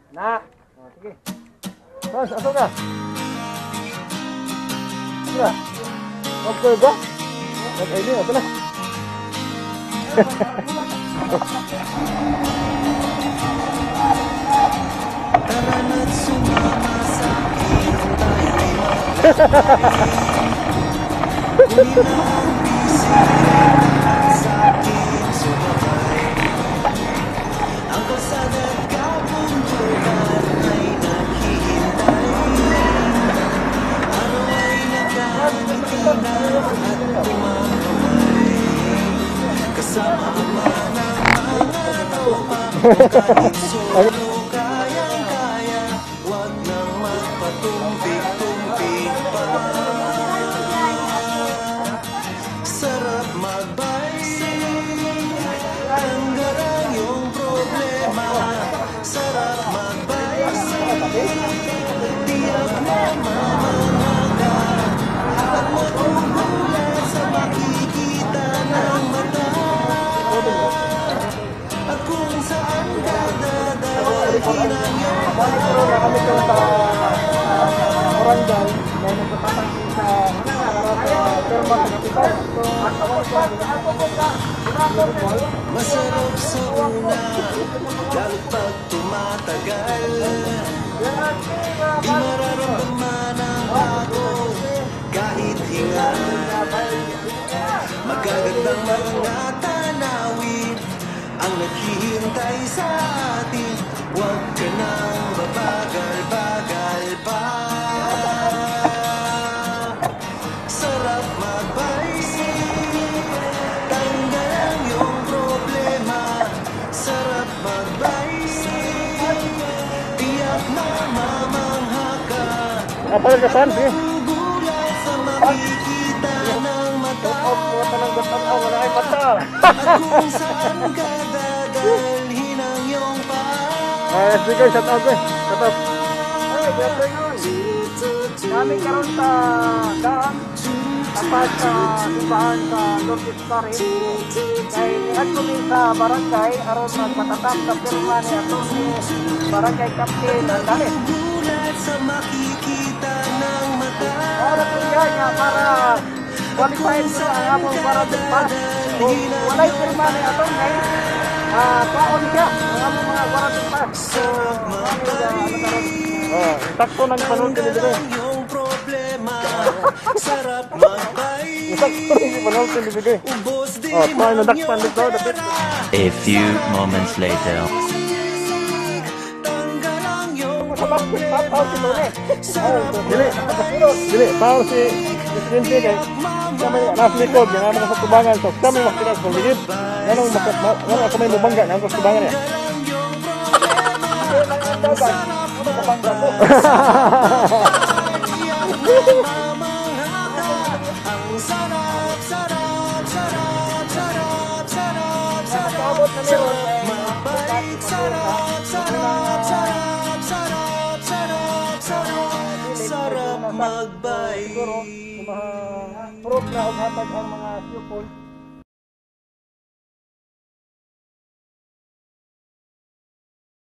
Na. Oh, sige. Mas, asal ka? Ito. Okay ba? Okay, ini ito na. Tarana't sumama sa akin ang tayo'y magkakay. Huli na ang bisikleta sa aking sumabay. Ang kalsada't kabundukan ay naghihintay. Araw ay nagkangiti na at tumakamay. Kasama ang mga tropa kung kahit solo. Tumpik-tumpik pa. Sarap magbike, tanggalan yung problema. Sarap magbike, tiyak na mamamaga. At magugulat sa makikita ng mata. At kung saan ka dadalhin ang iyong barangay na nagpapatangkin sa terma sa kapital. Masarap sa una, lalo't pag tumatagal. Di mararamdaman ang bago, kahit hinga. Magagandang mga tanawin ang naghihintay sa atin. Huwag ka nang babagal-bagal pa. Sarap magbike, tanggalan yung problema. Sarap magbike, tiyak na mamamangha ka. Apa ka saan? Magugulat sa makikita ng mata. At kung saan ka dadalhin ang iyong paa. Sige, shout out eh. Shout out. Ay, good afternoon. Kami karon sa daan tapos sa simbahan sa Lord Isparin. Kaya nihat kami sa barangay aron magpatatap sa pirma ni atong barangay captain ang dalit. Magugulat sa makikita ng mata. Para po niya para qualified sa ang among barangay pass. Kung walay pirma ni atong ngayon, paon siya ang among mga barangay pass. So, takto ng panon ka nito. Sarap magbay. Takto ng panon ka nito. Tayo nadakpan dito. A few moments later. Dili, pao si Presidente kay kami nasa likod, yung among sa tubangan. So, kami makinig sa ligid. Ganong ako may mabangga na ang tubangan niya. Mabangga ko. Sarap magbay. Siguro, proof na umatag ang mga viewpoint